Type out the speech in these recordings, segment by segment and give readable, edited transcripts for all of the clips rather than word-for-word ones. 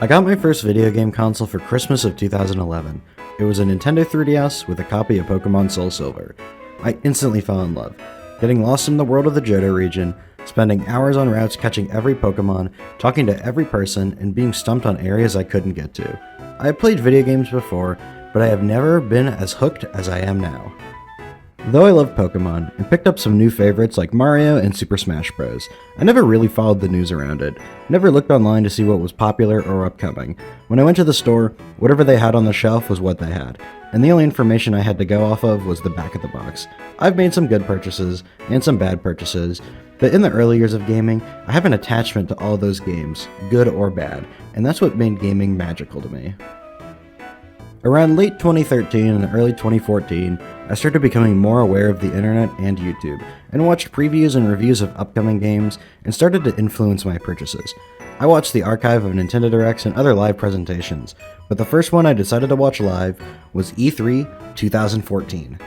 I got my first video game console for Christmas of 2011. It was a Nintendo 3DS with a copy of Pokemon Soul Silver. I instantly fell in love, getting lost in the world of the Johto region, spending hours on routes catching every Pokemon, talking to every person, and being stumped on areas I couldn't get to. I have played video games before, but I have never been as hooked as I am now. Though I love Pokemon, and picked up some new favorites like Mario and Super Smash Bros., I never really followed the news around it, never looked online to see what was popular or upcoming. When I went to the store, whatever they had on the shelf was what they had, and the only information I had to go off of was the back of the box. I've made some good purchases, and some bad purchases, but in the early years of gaming, I have an attachment to all those games, good or bad, and that's what made gaming magical to me. Around late 2013 and early 2014, I started becoming more aware of the internet and YouTube, and watched previews and reviews of upcoming games, and started to influence my purchases. I watched the archive of Nintendo Directs and other live presentations, but the first one I decided to watch live was E3 2014.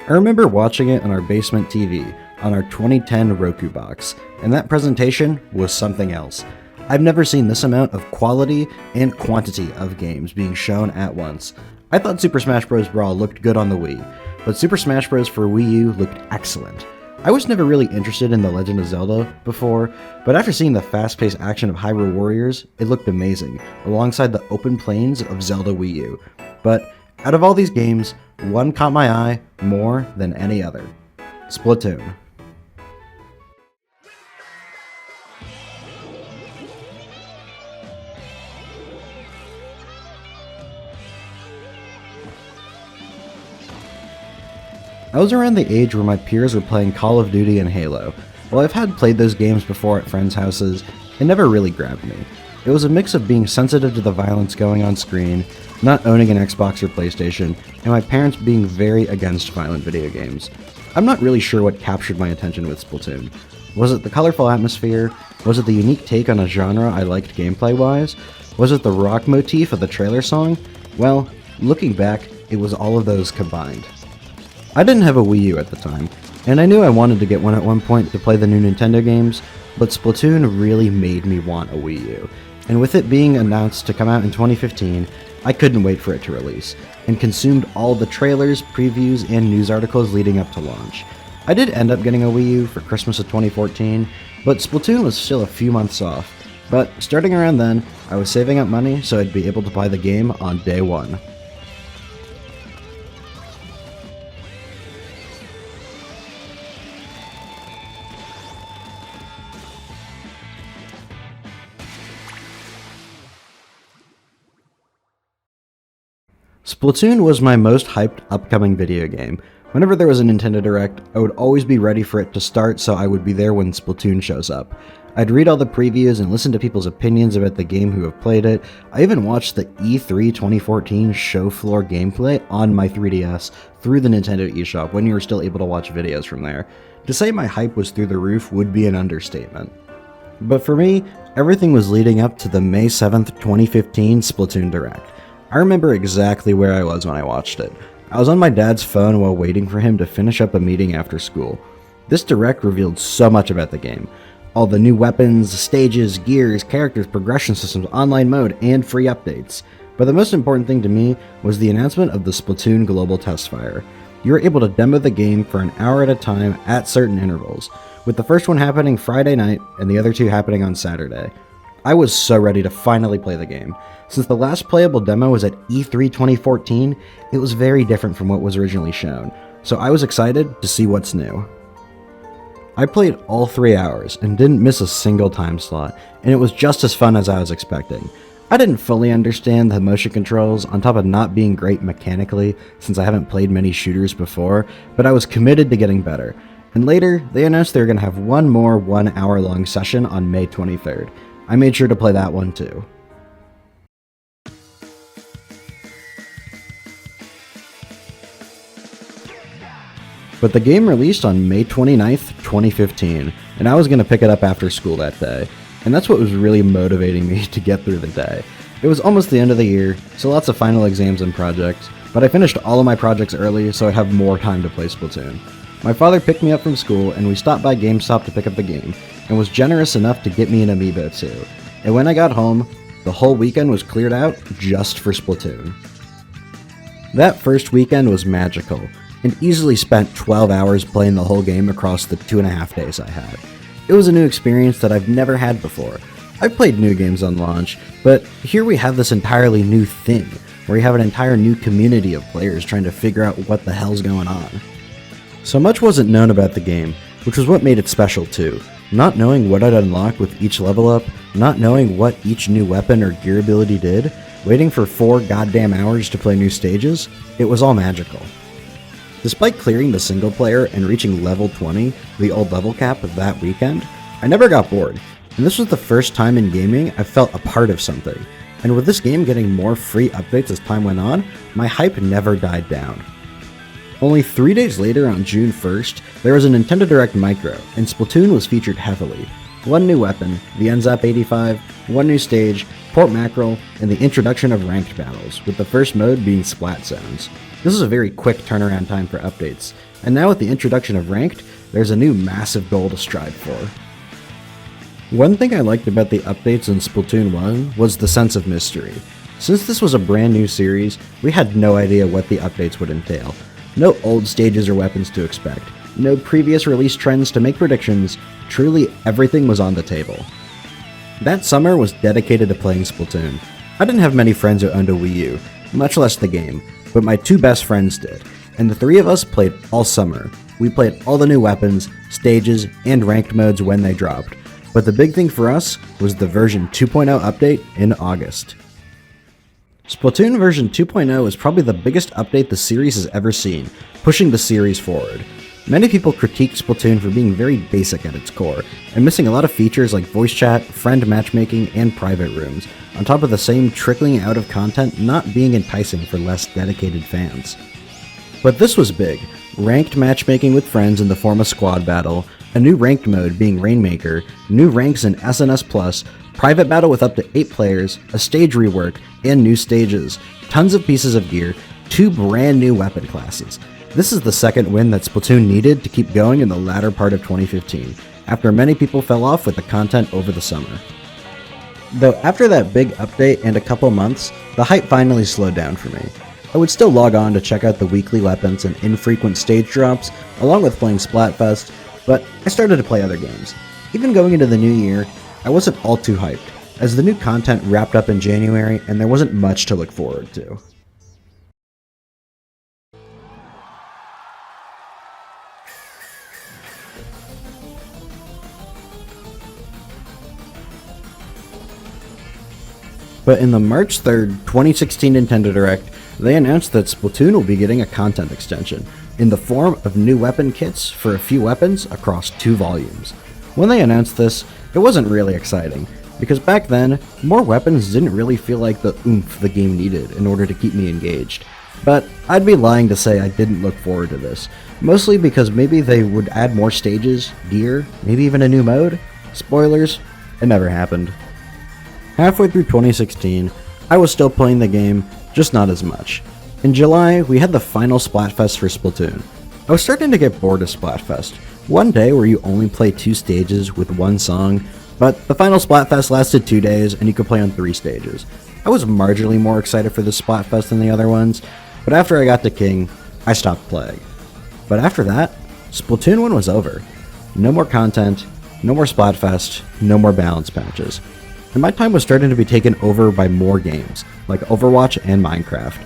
I remember watching it on our basement TV, on our 2010 Roku box, and that presentation was something else. I've never seen this amount of quality and quantity of games being shown at once. I thought Super Smash Bros. Brawl looked good on the Wii, but Super Smash Bros. For Wii U looked excellent. I was never really interested in The Legend of Zelda before, but after seeing the fast-paced action of Hyrule Warriors, it looked amazing, alongside the open plains of Zelda Wii U. But out of all these games, one caught my eye more than any other: Splatoon. I was around the age where my peers were playing Call of Duty and Halo. While I've had played those games before at friends' houses, it never really grabbed me. It was a mix of being sensitive to the violence going on screen, not owning an Xbox or PlayStation, and my parents being very against violent video games. I'm not really sure what captured my attention with Splatoon. Was it the colorful atmosphere? Was it the unique take on a genre I liked gameplay-wise? Was it the rock motif of the trailer song? Well, looking back, it was all of those combined. I didn't have a Wii U at the time, and I knew I wanted to get one at one point to play the new Nintendo games, but Splatoon really made me want a Wii U, and with it being announced to come out in 2015, I couldn't wait for it to release, and consumed all the trailers, previews, and news articles leading up to launch. I did end up getting a Wii U for Christmas of 2014, but Splatoon was still a few months off, but starting around then, I was saving up money so I'd be able to buy the game on day one. Splatoon was my most hyped upcoming video game. Whenever there was a Nintendo Direct, I would always be ready for it to start so I would be there when Splatoon shows up. I'd read all the previews and listen to people's opinions about the game who have played it. I even watched the E3 2014 show floor gameplay on my 3DS through the Nintendo eShop when you were still able to watch videos from there. To say my hype was through the roof would be an understatement. But for me, everything was leading up to the May 7th, 2015 Splatoon Direct. I remember exactly where I was when I watched it. I was on my dad's phone while waiting for him to finish up a meeting after school. This Direct revealed so much about the game. All the new weapons, stages, gears, characters, progression systems, online mode, and free updates. But the most important thing to me was the announcement of the Splatoon Global Testfire. You were able to demo the game for an hour at a time at certain intervals, with the first one happening Friday night and the other two happening on Saturday. I was so ready to finally play the game. Since the last playable demo was at E3 2014, it was very different from what was originally shown, so I was excited to see what's new. I played all 3 hours and didn't miss a single time slot, and it was just as fun as I was expecting. I didn't fully understand the motion controls on top of not being great mechanically since I haven't played many shooters before, but I was committed to getting better. And later, they announced they were going to have one more 1 hour long session on May 23rd. I made sure to play that one too. But the game released on May 29th, 2015, and I was going to pick it up after school that day, and that's what was really motivating me to get through the day. It was almost the end of the year, so lots of final exams and projects, but I finished all of my projects early so I'd have more time to play Splatoon. My father picked me up from school and we stopped by GameStop to pick up the game, and was generous enough to get me an amiibo too. And when I got home, the whole weekend was cleared out just for Splatoon. That first weekend was magical, and easily spent 12 hours playing the whole game across the 2.5 days I had. It was a new experience that I've never had before. I've played new games on launch, but here we have this entirely new thing, where you have an entire new community of players trying to figure out what the hell's going on. So much wasn't known about the game, which was what made it special too. Not knowing what I'd unlock with each level up, not knowing what each new weapon or gear ability did, waiting for 4 goddamn hours to play new stages, it was all magical. Despite clearing the single player and reaching level 20, the old level cap of that weekend, I never got bored, and this was the first time in gaming I felt a part of something. And with this game getting more free updates as time went on, my hype never died down. Only 3 days later, on June 1st, there was a Nintendo Direct Micro, and Splatoon was featured heavily. 1 new weapon, the NZAP 85, 1 new stage, port mackerel, and the introduction of ranked battles, with the first mode being Splat Zones. This is a very quick turnaround time for updates, and now with the introduction of ranked, there's a new massive goal to strive for. One thing I liked about the updates in Splatoon 1 was the sense of mystery. Since this was a brand new series, we had no idea what the updates would entail. No old stages or weapons to expect, no previous release trends to make predictions, truly everything was on the table. That summer was dedicated to playing Splatoon. I didn't have many friends who owned a Wii U, much less the game, but my 2 best friends did, and the 3 of us played all summer. We played all the new weapons, stages, and ranked modes when they dropped, but the big thing for us was the version 2.0 update in August. Splatoon version 2.0 is probably the biggest update the series has ever seen, pushing the series forward. Many people critiqued Splatoon for being very basic at its core, and missing a lot of features like voice chat, friend matchmaking, and private rooms, on top of the same trickling out of content not being enticing for less dedicated fans. But this was big. Ranked matchmaking with friends in the form of squad battle, a new ranked mode being Rainmaker, new ranks in SNS Plus, private battle with up to 8 players, a stage rework, and new stages, tons of pieces of gear, 2 brand new weapon classes. This is the second win that Splatoon needed to keep going in the latter part of 2015, after many people fell off with the content over the summer. Though after that big update and a couple months, the hype finally slowed down for me. I would still log on to check out the weekly weapons and infrequent stage drops, along with playing Splatfest, but I started to play other games. Even going into the new year, I wasn't all too hyped, as the new content wrapped up in January and there wasn't much to look forward to. But in the March 3rd, 2016 Nintendo Direct, they announced that Splatoon will be getting a content extension, in the form of new weapon kits for a few weapons across 2 volumes. When they announced this, it wasn't really exciting, because back then, more weapons didn't really feel like the oomph the game needed in order to keep me engaged. But I'd be lying to say I didn't look forward to this, mostly because maybe they would add more stages, gear, maybe even a new mode? Spoilers, it never happened. Halfway through 2016, I was still playing the game, just not as much. In July, we had the final Splatfest for Splatoon. I was starting to get bored of Splatfest, one day where you only play 2 stages with 1 song, but the final Splatfest lasted 2 days and you could play on 3 stages. I was marginally more excited for this Splatfest than the other ones, but after I got to King, I stopped playing. But after that, Splatoon 1 was over. No more content, no more Splatfest, no more balance patches. And my time was starting to be taken over by more games, like Overwatch and Minecraft.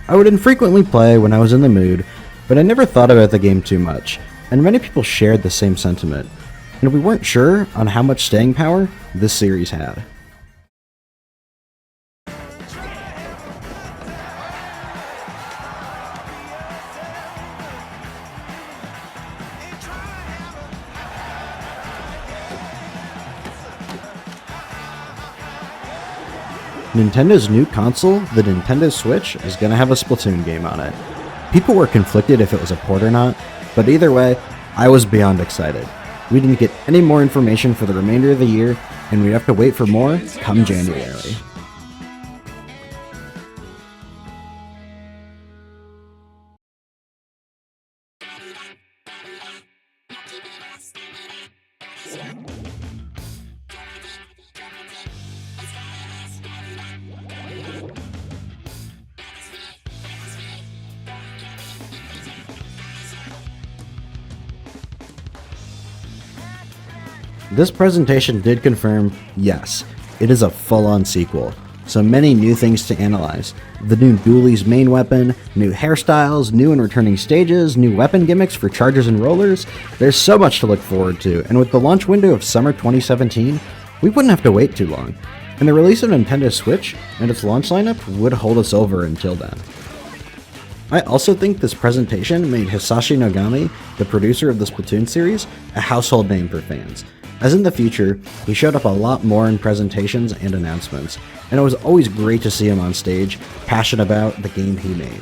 I would infrequently play when I was in the mood, but I never thought about the game too much, and many people shared the same sentiment, and we weren't sure on how much staying power this series had. Nintendo's new console, the Nintendo Switch, is going to have a Splatoon game on it. People were conflicted if it was a port or not, but either way, I was beyond excited. We didn't get any more information for the remainder of the year, and we'd have to wait for more come January. This presentation did confirm, yes, it is a full-on sequel. So many new things to analyze. The new Dualies main weapon, new hairstyles, new and returning stages, new weapon gimmicks for chargers and rollers. There's so much to look forward to, and with the launch window of summer 2017, we wouldn't have to wait too long. And the release of Nintendo Switch and its launch lineup would hold us over until then. I also think this presentation made Hisashi Nogami, the producer of the Splatoon series, a household name for fans, as in the future, he showed up a lot more in presentations and announcements, and it was always great to see him on stage, passionate about the game he made.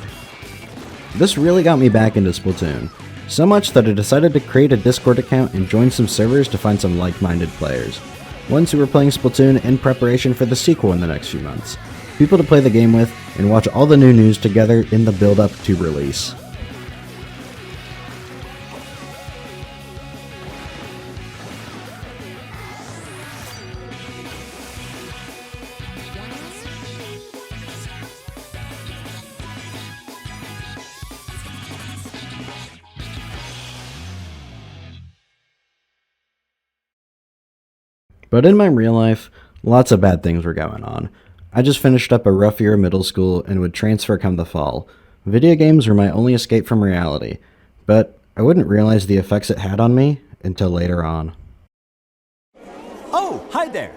This really got me back into Splatoon, so much that I decided to create a Discord account and join some servers to find some like-minded players, ones who were playing Splatoon in preparation for the sequel in the next few months, people to play the game with, and watch all the new news together in the build-up to release. But in my real life, lots of bad things were going on. I just finished up a rough year of middle school and would transfer come the fall. Video games were my only escape from reality, but I wouldn't realize the effects it had on me until later on. Oh, hi there!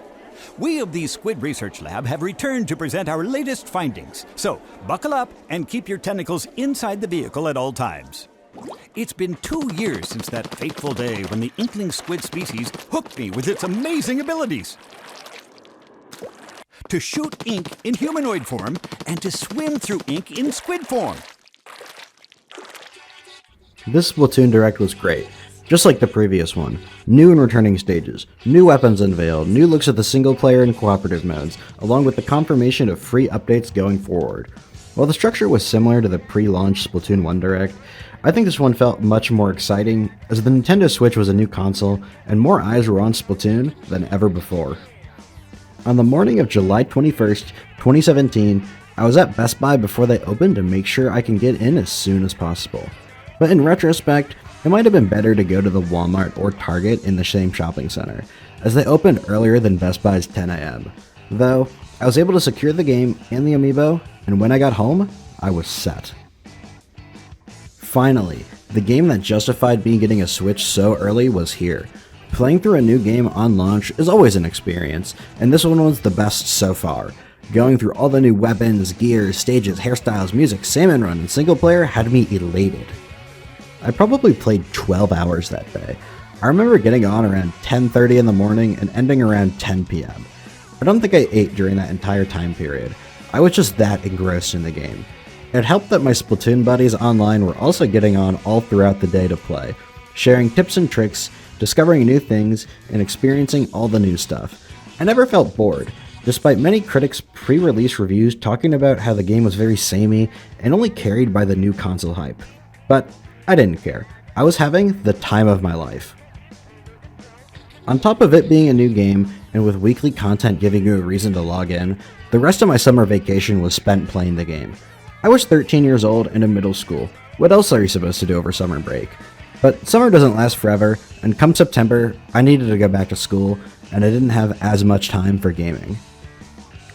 We of the Squid Research Lab have returned to present our latest findings, so buckle up and keep your tentacles inside the vehicle at all times. It's been 2 years since that fateful day when the inkling squid species hooked me with its amazing abilities. To shoot ink in humanoid form and to swim through ink in squid form. This Splatoon Direct was great, just like the previous one. New and returning stages, new weapons unveiled, new looks at the single player and cooperative modes, along with the confirmation of free updates going forward. While the structure was similar to the pre-launch Splatoon 1 Direct, I think this one felt much more exciting, as the Nintendo Switch was a new console and more eyes were on Splatoon than ever before. On the morning of July 21st, 2017, I was at Best Buy before they opened to make sure I can get in as soon as possible. But in retrospect, it might have been better to go to the Walmart or Target in the same shopping center, as they opened earlier than Best Buy's 10 AM. Though, I was able to secure the game and the amiibo, and when I got home, I was set. Finally, the game that justified me getting a Switch so early was here. Playing through a new game on launch is always an experience, and this one was the best so far. Going through all the new weapons, gears, stages, hairstyles, music, salmon run, and single player had me elated. I probably played 12 hours that day. I remember getting on around 10:30 in the morning and ending around 10 PM. I don't think I ate during that entire time period. I was just that engrossed in the game. It helped that my Splatoon buddies online were also getting on all throughout the day to play, sharing tips and tricks, discovering new things, and experiencing all the new stuff. I never felt bored, despite many critics' pre-release reviews talking about how the game was very samey and only carried by the new console hype. But I didn't care. I was having the time of my life. On top of it being a new game, and with weekly content giving you a reason to log in, the rest of my summer vacation was spent playing the game. I was 13 years old and in middle school. What else are you supposed to do over summer break? But summer doesn't last forever, and come September, I needed to go back to school, and I didn't have as much time for gaming.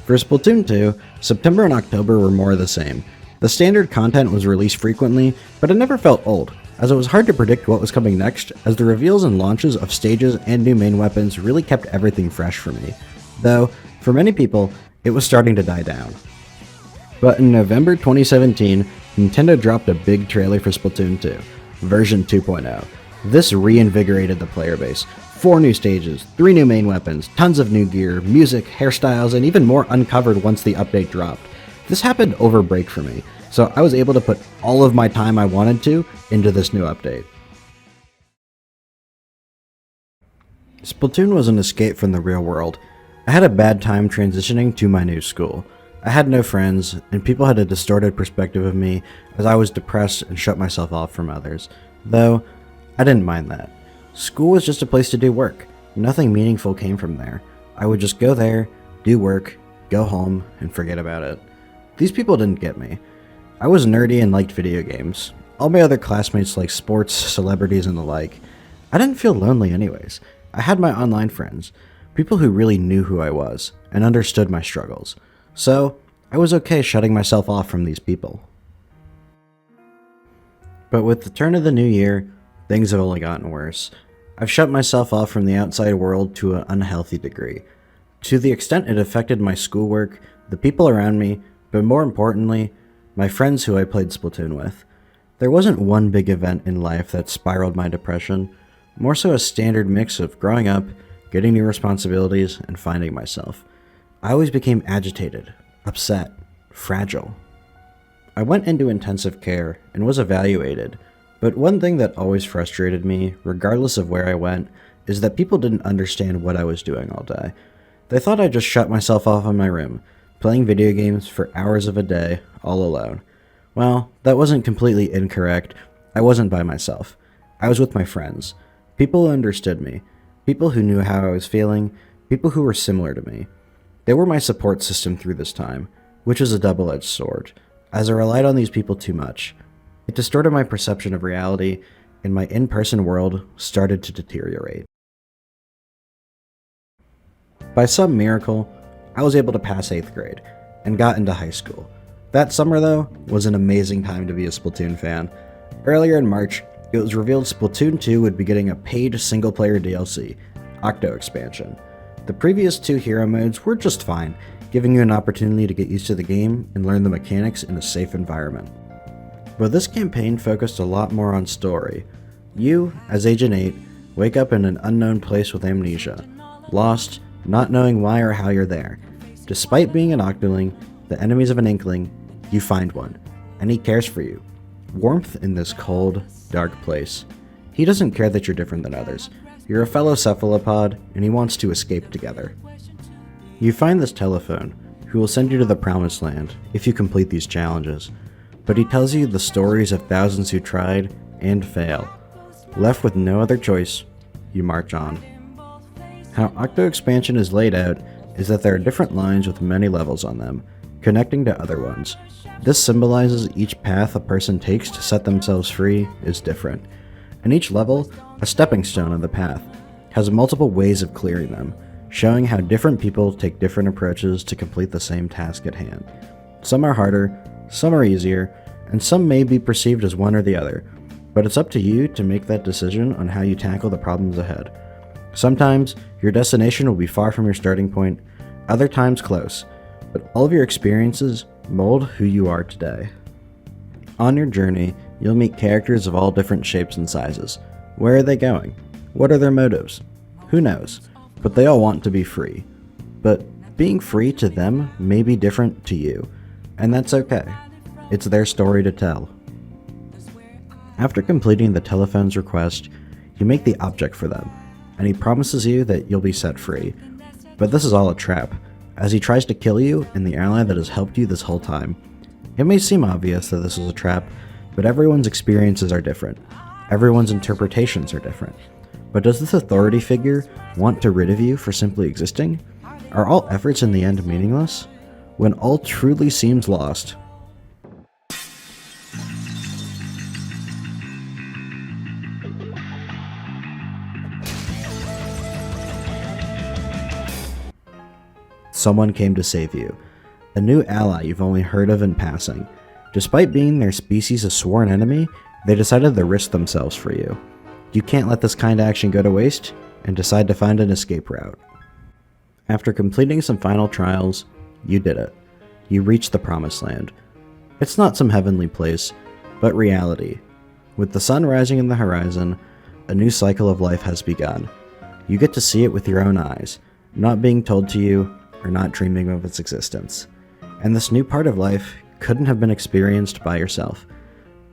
For Splatoon 2, September and October were more of the same. The standard content was released frequently, but it never felt old, as it was hard to predict what was coming next, as the reveals and launches of stages and new main weapons really kept everything fresh for me. Though, for many people, it was starting to die down. But in November 2017, Nintendo dropped a big trailer for Splatoon 2, version 2.0. This reinvigorated the player base. 4 new stages, 3 new main weapons, tons of new gear, music, hairstyles, and even more uncovered once the update dropped. This happened over break for me, so I was able to put all of my time I wanted to into this new update. Splatoon was an escape from the real world. I had a bad time transitioning to my new school. I had no friends, and people had a distorted perspective of me as I was depressed and shut myself off from others. Though, I didn't mind that. School was just a place to do work. Nothing meaningful came from there. I would just go there, do work, go home, and forget about it. These people didn't get me. I was nerdy and liked video games. All my other classmates liked sports, celebrities, and the like. I didn't feel lonely anyways. I had my online friends, people who really knew who I was and understood my struggles. So, I was okay shutting myself off from these people. But with the turn of the new year, things have only gotten worse. I've shut myself off from the outside world to an unhealthy degree. To the extent it affected my schoolwork, the people around me, but more importantly, my friends who I played Splatoon with. There wasn't one big event in life that spiraled my depression, more so a standard mix of growing up, getting new responsibilities, and finding myself. I always became agitated, upset, fragile. I went into intensive care and was evaluated, but one thing that always frustrated me, regardless of where I went, is that people didn't understand what I was doing all day. They thought I just shut myself off in my room, playing video games for hours of a day, all alone. Well, that wasn't completely incorrect. I wasn't by myself. I was with my friends. People who understood me. People who knew how I was feeling. People who were similar to me. They were my support system through this time, which is a double-edged sword, as I relied on these people too much. It distorted my perception of reality, and my in-person world started to deteriorate. By some miracle, I was able to pass 8th grade, and got into high school. That summer, though, was an amazing time to be a Splatoon fan. Earlier in March, it was revealed Splatoon 2 would be getting a paid single-player DLC, Octo Expansion. The previous 2 hero modes were just fine, giving you an opportunity to get used to the game and learn the mechanics in a safe environment. But this campaign focused a lot more on story. You, as Agent 8, wake up in an unknown place with amnesia, lost, not knowing why or how you're there. Despite being an Octoling, the enemies of an Inkling, you find one, and he cares for you. Warmth in this cold, dark place. He doesn't care that you're different than others. You're a fellow cephalopod, and he wants to escape together. You find this telephone, who will send you to the Promised Land if you complete these challenges, but he tells you the stories of thousands who tried and fail. Left with no other choice, you march on. How Octo Expansion is laid out is that there are different lines with many levels on them, connecting to other ones. This symbolizes each path a person takes to set themselves free is different, and each level, a stepping stone on the path, has multiple ways of clearing them, showing how different people take different approaches to complete the same task at hand. Some are harder, some are easier, and some may be perceived as one or the other, but it's up to you to make that decision on how you tackle the problems ahead. Sometimes, your destination will be far from your starting point, other times close, but all of your experiences mold who you are today. On your journey, you'll meet characters of all different shapes and sizes. Where are they going? What are their motives? Who knows? But they all want to be free. But being free to them may be different to you, and that's okay. It's their story to tell. After completing the telephone's request, you make the object for them, and he promises you that you'll be set free. But this is all a trap, as he tries to kill you and the ally that has helped you this whole time. It may seem obvious that this is a trap, but everyone's experiences are different. Everyone's interpretations are different. But does this authority figure want to rid of you for simply existing? Are all efforts in the end meaningless? When all truly seems lost, someone came to save you. A new ally you've only heard of in passing. Despite being their species' a sworn enemy, they decided to risk themselves for you. You can't let this kind of action go to waste, and decide to find an escape route. After completing some final trials, you did it. You reached the Promised Land. It's not some heavenly place, but reality. With the sun rising in the horizon, a new cycle of life has begun. You get to see it with your own eyes, not being told to you, or not dreaming of its existence. And this new part of life couldn't have been experienced by yourself.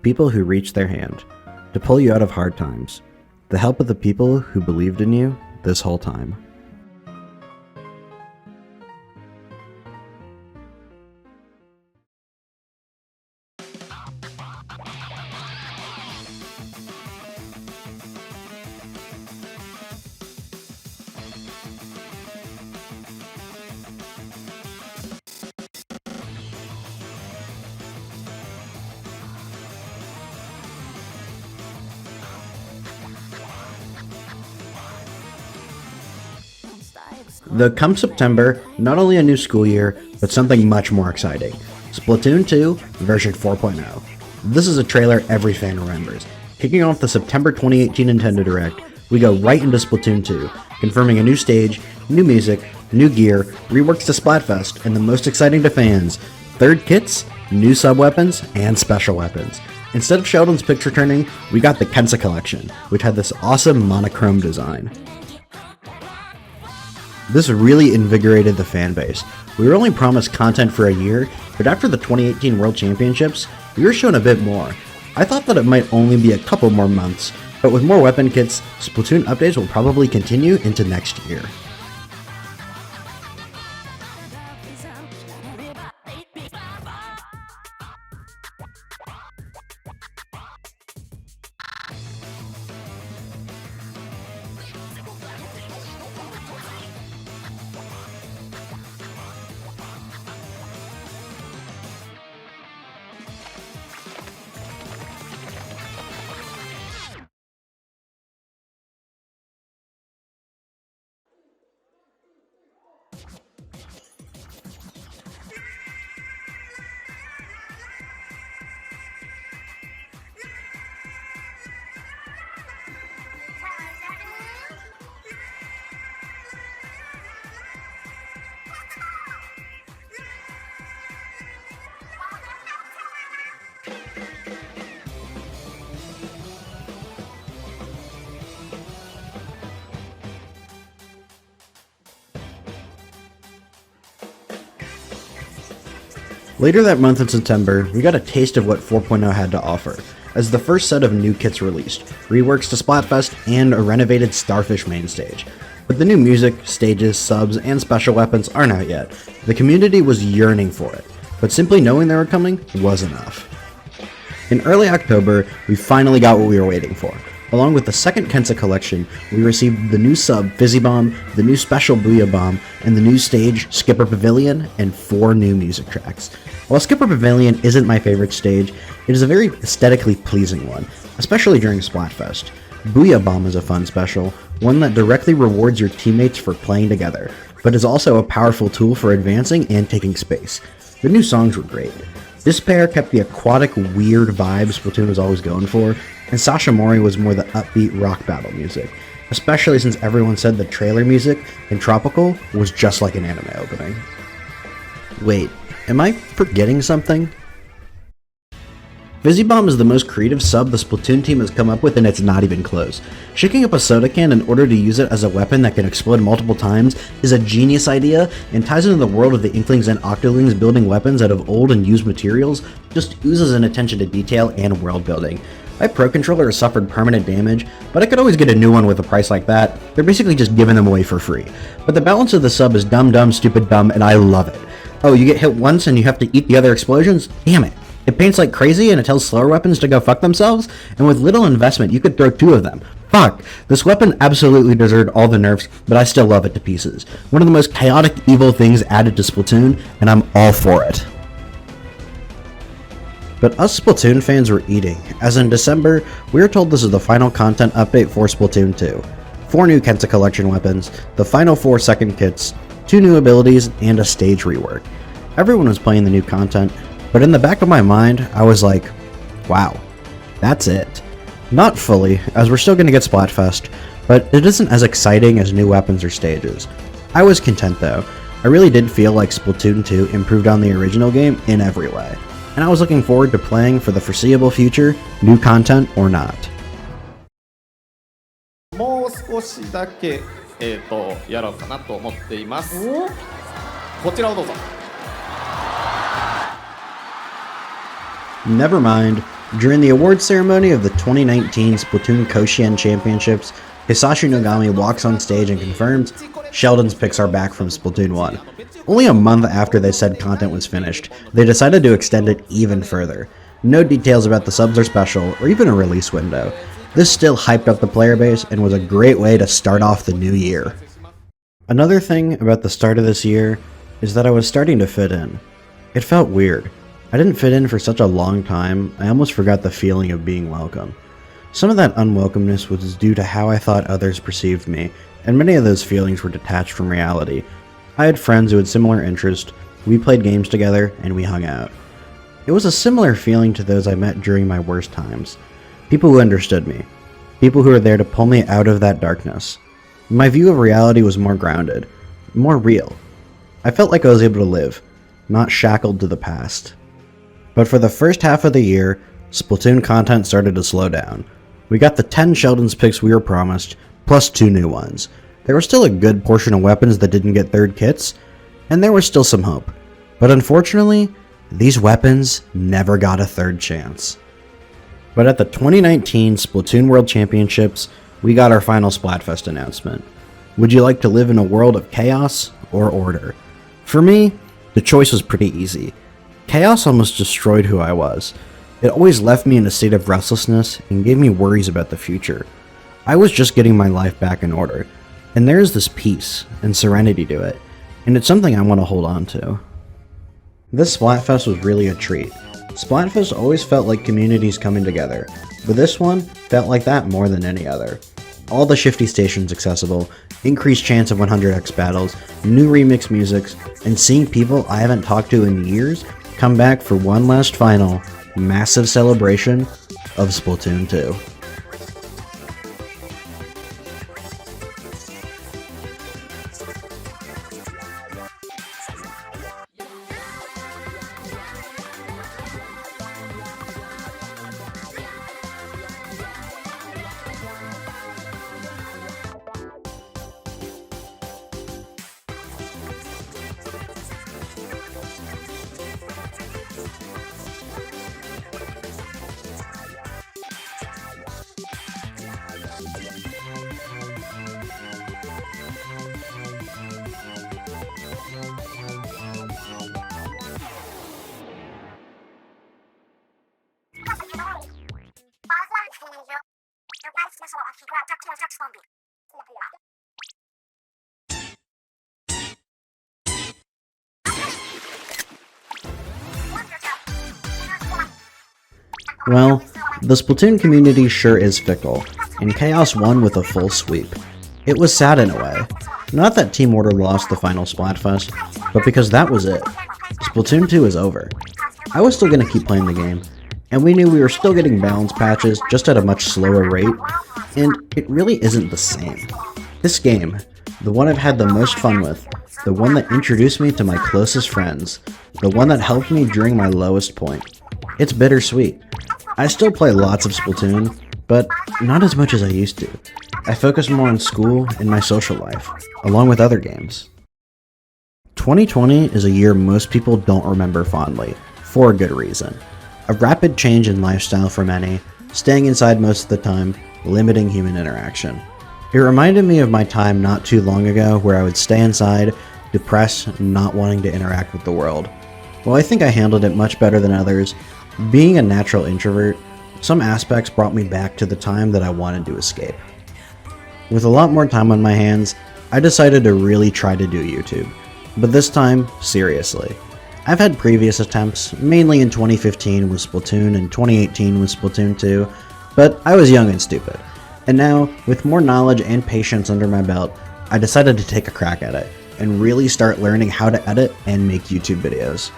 People who reached their hand to pull you out of hard times. The help of the people who believed in you this whole time. Though come September, not only a new school year, but something much more exciting. Splatoon 2 version 4.0. This is a trailer every fan remembers. Kicking off the September 2018 Nintendo Direct, we go right into Splatoon 2, confirming a new stage, new music, new gear, reworks to Splatfest, and the most exciting to fans, third kits, new sub-weapons, and special weapons. Instead of Sheldon's picture turning, we got the Kensa Collection, which had this awesome monochrome design. This really invigorated the fan base. We were only promised content for a year, but after the 2018 World Championships, we were shown a bit more. I thought that it might only be a couple more months, but with more weapon kits, Splatoon updates will probably continue into next year. Later that month in September, we got a taste of what 4.0 had to offer, as the first set of new kits released, reworks to Splatfest, and a renovated Starfish main stage. But the new music, stages, subs, and special weapons aren't out yet. The community was yearning for it, but simply knowing they were coming was enough. In early October, we finally got what we were waiting for. Along with the second Kensa Collection, we received the new sub Fizzy Bomb, the new special Booyah Bomb, and the new stage Skipper Pavilion, and 4 new music tracks. While Skipper Pavilion isn't my favorite stage, it is a very aesthetically pleasing one, especially during Splatfest. Booyah Bomb is a fun special, one that directly rewards your teammates for playing together, but is also a powerful tool for advancing and taking space. The new songs were great. Despair kept the aquatic, weird vibes Splatoon was always going for, and Sasha Mori was more the upbeat rock battle music, especially since everyone said the trailer music in Tropical was just like an anime opening. Wait, am I forgetting something? Fizzy Bomb is the most creative sub the Splatoon team has come up with, and it's not even close. Shaking up a soda can in order to use it as a weapon that can explode multiple times is a genius idea, and ties into the world of the Inklings and Octolings building weapons out of old and used materials, just oozes an attention to detail and world building. My Pro Controller has suffered permanent damage, but I could always get a new one with a price like that. They're basically just giving them away for free. But the balance of the sub is dumb, dumb, stupid, dumb, and I love it. Oh, you get hit once and you have to eat the other explosions? Damn it. It paints like crazy and it tells slower weapons to go fuck themselves, and with little investment you could throw 2 of them. Fuck! This weapon absolutely deserved all the nerfs, but I still love it to pieces. One of the most chaotic, evil things added to Splatoon, and I'm all for it. But us Splatoon fans were eating, as in December, we were told this is the final content update for Splatoon 2. 4 new Kensa Collection weapons, the final 4 second kits, 2 new abilities, and a stage rework. Everyone was playing the new content, but in the back of my mind, I was like, wow, that's it. Not fully, as we're still going to get Splatfest, but it isn't as exciting as new weapons or stages. I was content though. I really did feel like Splatoon 2 improved on the original game in every way, and I was looking forward to playing for the foreseeable future, new content or not. もう少しだけ、やろうかなと思っています。こちらをどうぞ。Never mind. During the awards ceremony of the 2019 Splatoon Koshien Championships, Hisashi Nogami walks on stage and confirms Sheldon's picks are back from Splatoon 1. Only a month after they said content was finished, they decided to extend it even further. No details about the subs or special, or even a release window. This still hyped up the player base and was a great way to start off the new year. Another thing about the start of this year is that I was starting to fit in. It felt weird. I didn't fit in for such a long time, I almost forgot the feeling of being welcome. Some of that unwelcomeness was due to how I thought others perceived me, and many of those feelings were detached from reality. I had friends who had similar interests, we played games together, and we hung out. It was a similar feeling to those I met during my worst times. People who understood me. People who were there to pull me out of that darkness. My view of reality was more grounded, more real. I felt like I was able to live, not shackled to the past. But for the first half of the year, Splatoon content started to slow down. We got the 10 Sheldon's picks we were promised, plus 2 new ones. There was still a good portion of weapons that didn't get third kits, and there was still some hope. But unfortunately, these weapons never got a third chance. But at the 2019 Splatoon World Championships, we got our final Splatfest announcement. Would you like to live in a world of chaos or order? For me, the choice was pretty easy. Chaos almost destroyed who I was. It always left me in a state of restlessness and gave me worries about the future. I was just getting my life back in order, and there is this peace and serenity to it, and it's something I want to hold on to. This Splatfest was really a treat. Splatfest always felt like communities coming together, but this one felt like that more than any other. All the Shifty stations accessible, increased chance of 100x battles, new remix musics, and seeing people I haven't talked to in years come back for one last final, massive celebration of Splatoon 2. Well, the Splatoon community sure is fickle, and Chaos won with a full sweep. It was sad in a way. Not that Team Order lost the final Splatfest, but because that was it. Splatoon 2 is over. I was still going to keep playing the game, and we knew we were still getting balance patches, just at a much slower rate, and it really isn't the same. This game, the one I've had the most fun with, the one that introduced me to my closest friends, the one that helped me during my lowest point. It's bittersweet. I still play lots of Splatoon, but not as much as I used to. I focus more on school and my social life, along with other games. 2020 is a year most people don't remember fondly, for a good reason. A rapid change in lifestyle for many, staying inside most of the time, limiting human interaction. It reminded me of my time not too long ago where I would stay inside, depressed, not wanting to interact with the world. While I think I handled it much better than others, being a natural introvert, some aspects brought me back to the time that I wanted to escape. With a lot more time on my hands, I decided to really try to do YouTube, but this time, seriously. I've had previous attempts, mainly in 2015 with Splatoon and 2018 with Splatoon 2, but I was young and stupid. And now, with more knowledge and patience under my belt, I decided to take a crack at it, and really start learning how to edit and make YouTube videos.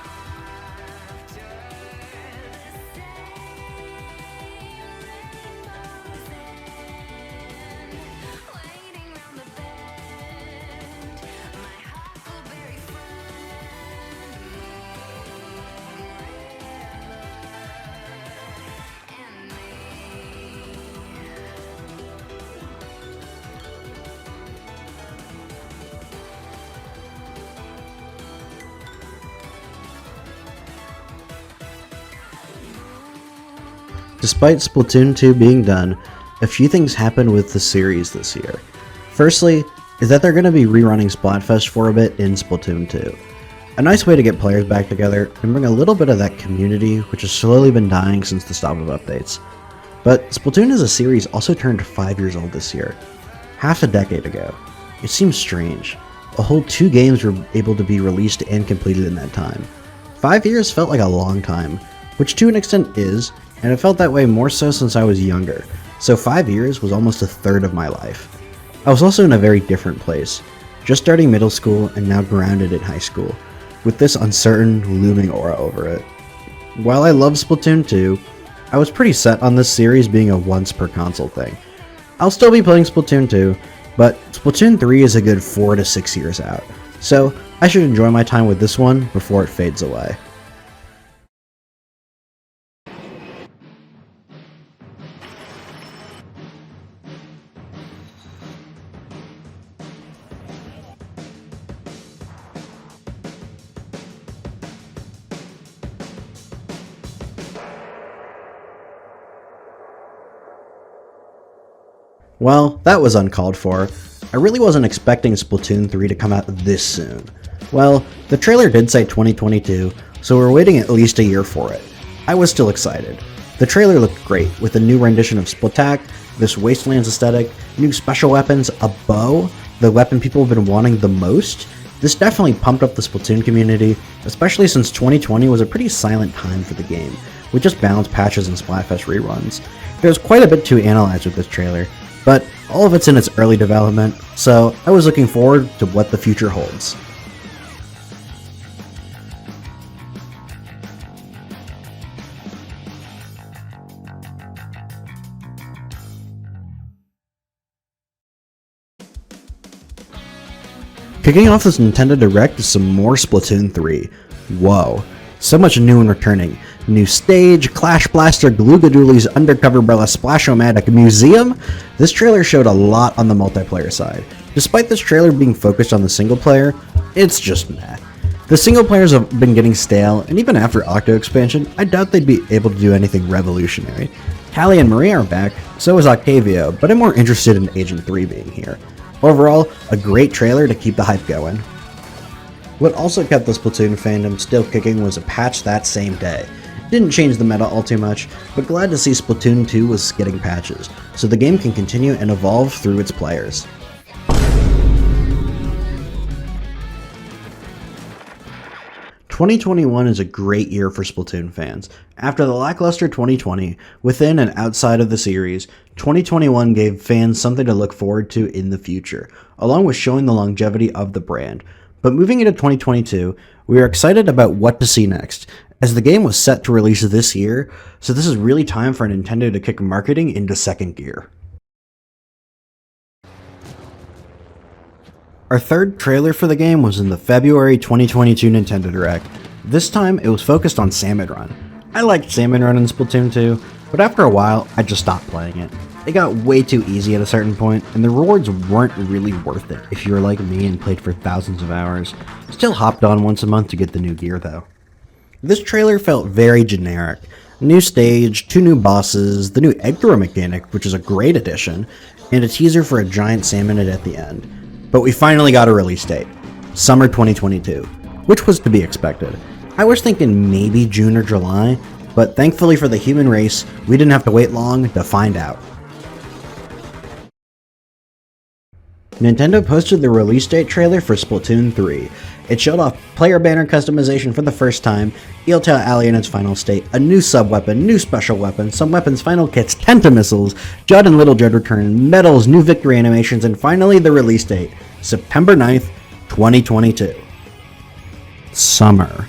Despite Splatoon 2 being done, a few things happened with the series this year. Firstly, is that they're going to be rerunning Splatfest for a bit in Splatoon 2. A nice way to get players back together and bring a little bit of that community which has slowly been dying since the stop of updates. But Splatoon as a series also turned 5 years old this year, half a decade ago. It seems strange. A whole 2 games were able to be released and completed in that time. 5 years felt like a long time, which to an extent is, and it felt that way more so since I was younger, so 5 years was almost a third of my life. I was also in a very different place, just starting middle school and now grounded in high school, with this uncertain, looming aura over it. While I love Splatoon 2, I was pretty set on this series being a once per console thing. I'll still be playing Splatoon 2, but Splatoon 3 is a good 4 to 6 years out, so I should enjoy my time with this one before it fades away. Well, that was uncalled for. I really wasn't expecting Splatoon 3 to come out this soon. Well, the trailer did say 2022, so we're waiting at least a year for it. I was still excited. The trailer looked great, with a new rendition of Splatak, this Wastelands aesthetic, new special weapons, a bow, the weapon people have been wanting the most. This definitely pumped up the Splatoon community, especially since 2020 was a pretty silent time for the game, with just balance patches and Splatfest reruns. There's quite a bit to analyze with this trailer, but all of it's in its early development, so I was looking forward to what the future holds. Kicking off this Nintendo Direct is some more Splatoon 3. Whoa, so much new and returning. New stage, Clash Blaster, Gloogadoolies, Undercover Umbrella, Splash-O-Matic, Museum. This trailer showed a lot on the multiplayer side. Despite this trailer being focused on the single player, it's just meh. The single players have been getting stale, and even after Octo expansion, I doubt they'd be able to do anything revolutionary. Callie and Maria are back, so is Octavio, but I'm more interested in Agent 3 being here. Overall, a great trailer to keep the hype going. What also kept the Splatoon fandom still kicking was a patch that same day. Didn't change the meta all too much, but glad to see Splatoon 2 was getting patches, so the game can continue and evolve through its players. "2021 is a great year for Splatoon fans. After the lackluster 2020, within and outside of the series, 2021 gave fans something to look forward to in the future, along with showing the longevity of the brand. But moving into 2022, we are excited about what to see next, as the game was set to release this year, so this is really time for Nintendo to kick marketing into second gear. Our third trailer for the game was in the February 2022 Nintendo Direct. This time, it was focused on Salmon Run. I liked Salmon Run in Splatoon 2, but after a while, I just stopped playing it. It got way too easy at a certain point, and the rewards weren't really worth it if you were like me and played for thousands of hours. Still hopped on once a month to get the new gear though. This trailer felt very generic. New stage, 2 new bosses, the new egg throw mechanic, which is a great addition, and a teaser for a giant salmonid at the end. But we finally got a release date, summer 2022, which was to be expected. I was thinking maybe June or July, but thankfully for the human race, we didn't have to wait long to find out. Nintendo posted the release date trailer for Splatoon 3. It showed off player banner customization for the first time, Eeltail Alley in its final state, a new sub-weapon, new special weapon, some weapons final kits, Tentamissiles, Judd and Little Judd return, medals, new victory animations, and finally the release date, September 9th, 2022. Summer.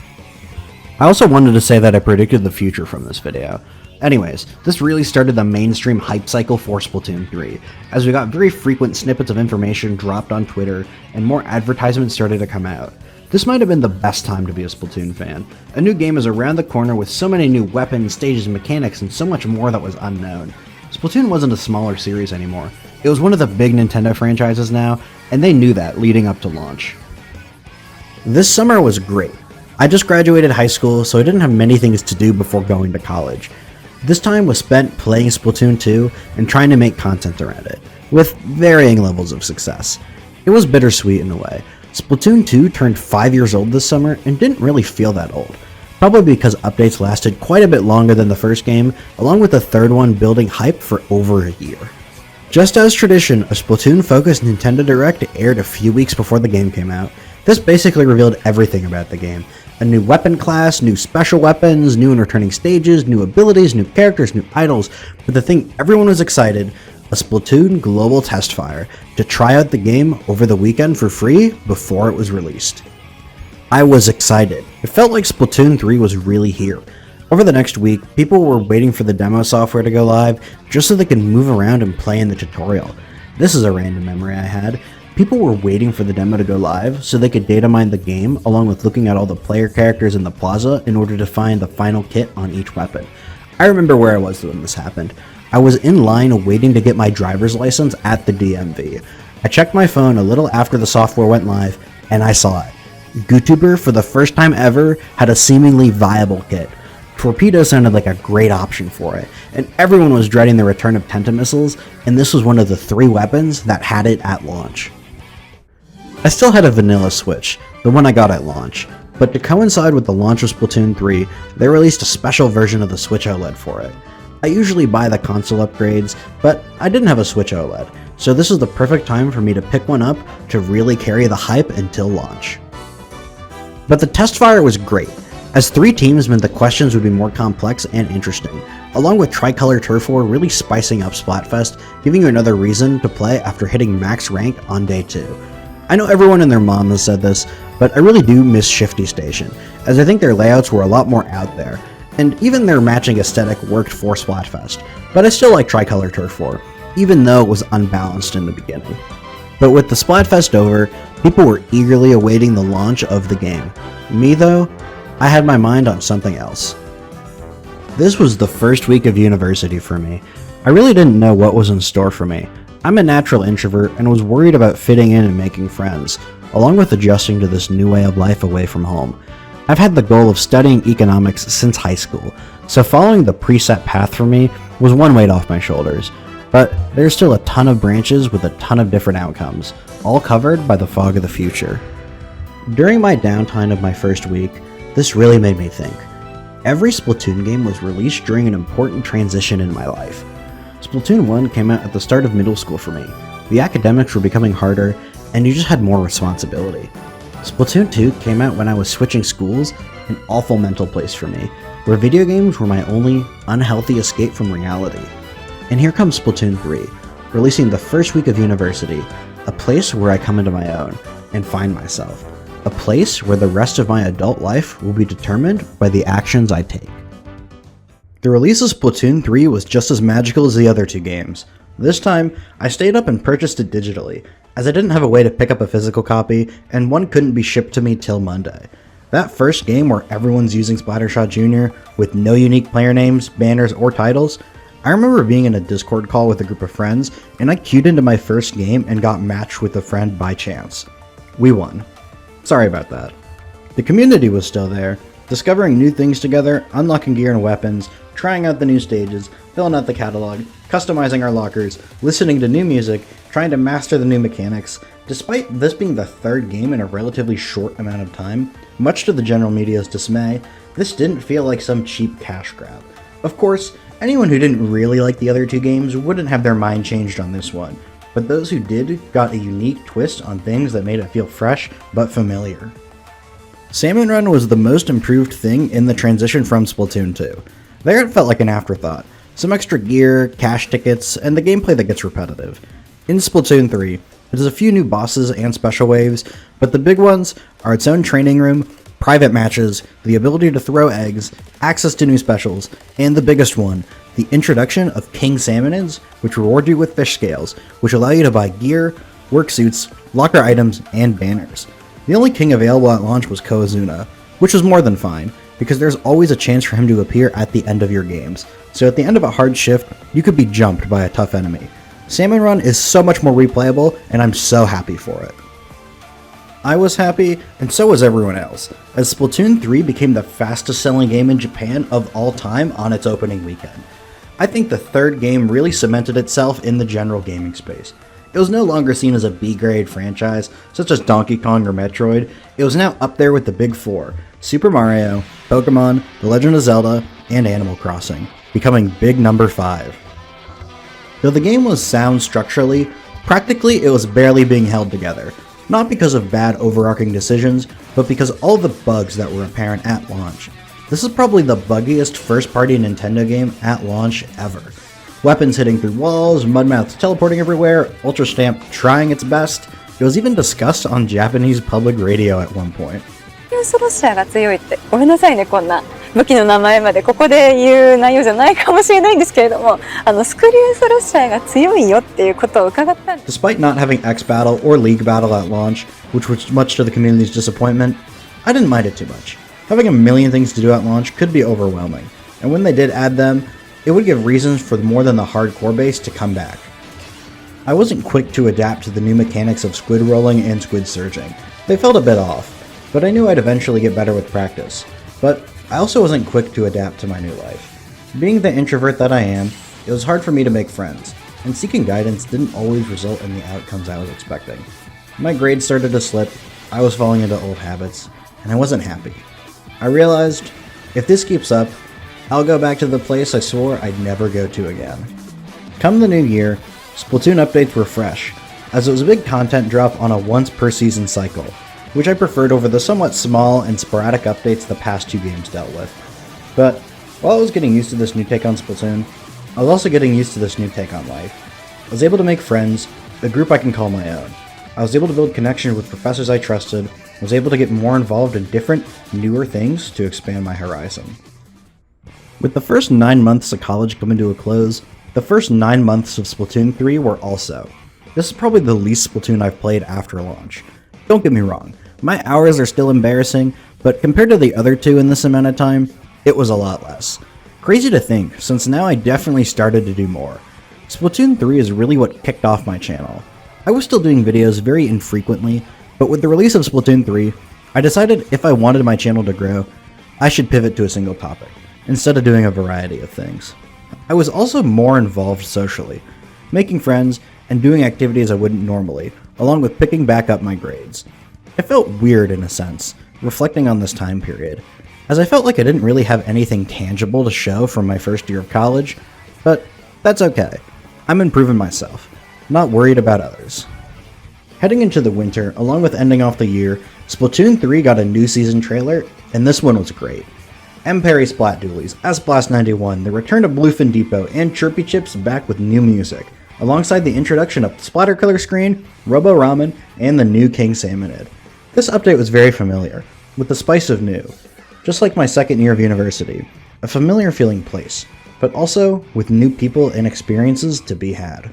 I also wanted to say that I predicted the future from this video. Anyways, this really started the mainstream hype cycle for Splatoon 3, as we got very frequent snippets of information dropped on Twitter, and more advertisements started to come out. This might have been the best time to be a Splatoon fan. A new game is around the corner with so many new weapons, stages, mechanics, and so much more that was unknown. Splatoon wasn't a smaller series anymore. It was one of the big Nintendo franchises now, and they knew that leading up to launch. This summer was great. I just graduated high school, so I didn't have many things to do before going to college. This time was spent playing Splatoon 2 and trying to make content around it, with varying levels of success. It was bittersweet in a way. Splatoon 2 turned 5 years old this summer and didn't really feel that old, probably because updates lasted quite a bit longer than the first game, along with the third one building hype for over a year. Just as tradition, a Splatoon-focused Nintendo Direct aired a few weeks before the game came out. This basically revealed everything about the game. A new weapon class, new special weapons, new and returning stages, new abilities, new characters, new idols, but the thing everyone was excited a Splatoon global test fire to try out the game over the weekend for free before it was released. I was excited. It felt like Splatoon 3 was really here. Over the next week, people were waiting for the demo software to go live just so they could move around and play in the tutorial. This is a random memory I had. People were waiting for the demo to go live so they could data mine the game along with looking at all the player characters in the plaza in order to find the final kit on each weapon. I remember where I was when this happened. I was in line waiting to get my driver's license at the DMV. I checked my phone a little after the software went live and I saw it. GooTuber, for the first time ever, had a seemingly viable kit. Torpedo sounded like a great option for it, and everyone was dreading the return of Tenta missiles, and this was one of the 3 weapons that had it at launch. I still had a vanilla Switch, the one I got at launch, but to coincide with the launch of Splatoon 3, they released a special version of the Switch OLED for it. I usually buy the console upgrades, but I didn't have a Switch OLED, so this was the perfect time for me to pick one up to really carry the hype until launch. But the test fire was great, as 3 teams meant the questions would be more complex and interesting, along with Tricolor Turf War really spicing up Splatfest, giving you another reason to play after hitting max rank on day 2. I know everyone and their mom has said this, but I really do miss Shifty Station, as I think their layouts were a lot more out there, and even their matching aesthetic worked for Splatfest, but I still like Tricolor Turf War, even though it was unbalanced in the beginning. But with the Splatfest over, people were eagerly awaiting the launch of the game. Me though, I had my mind on something else. This was the first week of university for me. I really didn't know what was in store for me. I'm a natural introvert and was worried about fitting in and making friends, along with adjusting to this new way of life away from home. I've had the goal of studying economics since high school, so following the preset path for me was one weight off my shoulders. But there's still a ton of branches with a ton of different outcomes, all covered by the fog of the future. During my downtime of my first week, this really made me think. Every Splatoon game was released during an important transition in my life. Splatoon 1 came out at the start of middle school for me. The academics were becoming harder, and you just had more responsibility. Splatoon 2 came out when I was switching schools, an awful mental place for me, where video games were my only unhealthy escape from reality. And here comes Splatoon 3, releasing the first week of university, a place where I come into my own and find myself. A place where the rest of my adult life will be determined by the actions I take. The release of Splatoon 3 was just as magical as the other 2 games. This time, I stayed up and purchased it digitally, as I didn't have a way to pick up a physical copy, and one couldn't be shipped to me till Monday. That first game where everyone's using Splattershot Jr. with no unique player names, banners, or titles, I remember being in a Discord call with a group of friends, and I queued into my first game and got matched with a friend by chance. We won. Sorry about that. The community was still there, discovering new things together, unlocking gear and weapons, trying out the new stages, filling out the catalog, customizing our lockers, listening to new music, trying to master the new mechanics. Despite this being the 3rd game in a relatively short amount of time, much to the general media's dismay, this didn't feel like some cheap cash grab. Of course, anyone who didn't really like the other 2 games wouldn't have their mind changed on this one, but those who did got a unique twist on things that made it feel fresh but familiar. Salmon Run was the most improved thing in the transition from Splatoon 2. There it felt like an afterthought, some extra gear, cash tickets, and the gameplay that gets repetitive. In Splatoon 3, there's a few new bosses and special waves, but the big ones are its own training room, private matches, the ability to throw eggs, access to new specials, and the biggest one, the introduction of King Salmonids, which reward you with fish scales, which allow you to buy gear, work suits, locker items, and banners. The only king available at launch was Koizuna, which was more than fine, because there's always a chance for him to appear at the end of your games, so at the end of a hard shift, you could be jumped by a tough enemy. Salmon Run is so much more replayable, and I'm so happy for it. I was happy, and so was everyone else, as Splatoon 3 became the fastest selling game in Japan of all time on its opening weekend. I think the 3rd game really cemented itself in the general gaming space. It was no longer seen as a B-grade franchise, such as Donkey Kong or Metroid. It was now up there with the big 4, Super Mario, Pokemon, The Legend of Zelda, and Animal Crossing, becoming big number 5. Though the game was sound structurally, practically it was barely being held together, not because of bad overarching decisions, but because all the bugs that were apparent at launch. This is probably the buggiest first-party Nintendo game at launch ever. Weapons hitting through walls, Mudmouths teleporting everywhere, Ultra Stamp trying its best. It was even discussed on Japanese public radio at one point. スロッシャーが強いってごめんなさいねこんな武器の名前までここで言う内容じゃないかもしれないんですけれどもスクリュースロッシャーが強いよっていうことを伺ったんです Despite not having X Battle or League Battle at launch, which was much to the community's disappointment, I didn't mind it too much. Having a million things to do at launch could be overwhelming, and when they did add them, it would give reasons for more than the hardcore base to come back. I wasn't quick to adapt to the new mechanics of squid rolling and squid surging. They felt a bit off, but I knew I'd eventually get better with practice. But I also wasn't quick to adapt to my new life. Being the introvert that I am, it was hard for me to make friends, and seeking guidance didn't always result in the outcomes I was expecting. My grades started to slip, I was falling into old habits, and I wasn't happy. I realized, if this keeps up, I'll go back to the place I swore I'd never go to again. Come the new year, Splatoon updates were fresh, as it was a big content drop on a once per season cycle, which I preferred over the somewhat small and sporadic updates the past two games dealt with. But while I was getting used to this new take on Splatoon, I was also getting used to this new take on life. I was able to make friends, a group I can call my own. I was able to build connections with professors I trusted, was able to get more involved in different, newer things to expand my horizon. With the first 9 months of college coming to a close, the first 9 months of Splatoon 3 were also. This is probably the least Splatoon I've played after launch. Don't get me wrong, my hours are still embarrassing, but compared to the other two in this amount of time, it was a lot less. Crazy to think, since now I definitely started to do more. Splatoon 3 is really what kicked off my channel. I was still doing videos very infrequently, but with the release of Splatoon 3, I decided if I wanted my channel to grow, I should pivot to a single topic, instead of doing a variety of things. I was also more involved socially, making friends and doing activities I wouldn't normally, along with picking back up my grades. It felt weird in a sense, reflecting on this time period, as I felt like I didn't really have anything tangible to show from my first year of college, but that's okay. I'm improving myself, not worried about others. Heading into the winter, along with ending off the year, Splatoon 3 got a new season trailer, and this one was great. M. Perry Splat Doolies, S Blast 91, the return of Bluefin Depot, and Chirpy Chips back with new music, alongside the introduction of Splatterkiller Screen, Robo Ramen, and the new King Salmonid. This update was very familiar, with the spice of new. Just like my second year of university, a familiar feeling place, but also with new people and experiences to be had.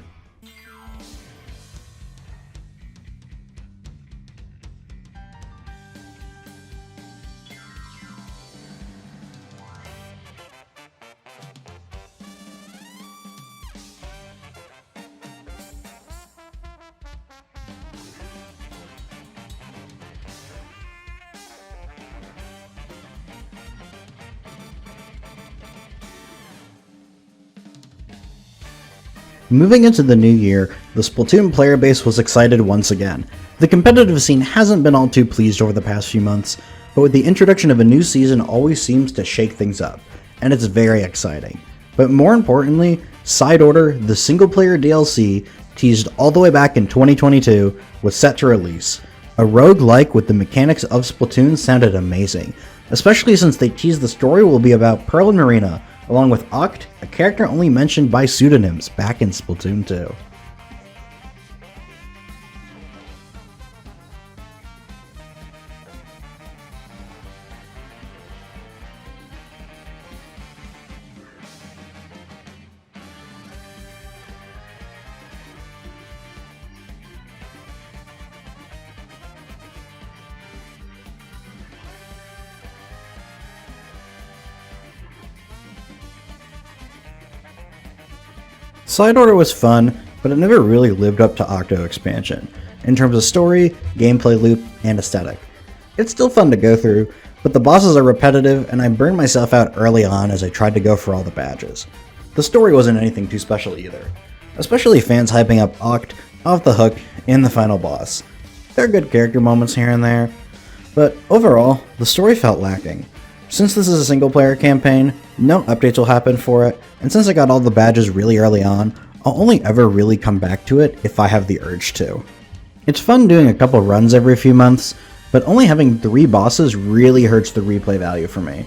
Moving into the new year, the Splatoon player base was excited once again. The competitive scene hasn't been all too pleased over the past few months, but with the introduction of a new season always seems to shake things up, and it's very exciting. But more importantly, Side Order, the single player DLC, teased all the way back in 2022, was set to release. A roguelike with the mechanics of Splatoon sounded amazing, especially since they teased the story will be about Pearl and Marina, along with Oct, a character only mentioned by pseudonyms back in Splatoon 2. Side Order was fun, but it never really lived up to Octo Expansion, in terms of story, gameplay loop, and aesthetic. It's still fun to go through, but the bosses are repetitive and I burned myself out early on as I tried to go for all the badges. The story wasn't anything too special either, especially fans hyping up Oct, Off the Hook, and the final boss. There are good character moments here and there, but overall, the story felt lacking. Since this is a single player campaign, no updates will happen for it, and since I got all the badges really early on, I'll only ever really come back to it if I have the urge to. It's fun doing a couple runs every few months, but only having 3 bosses really hurts the replay value for me.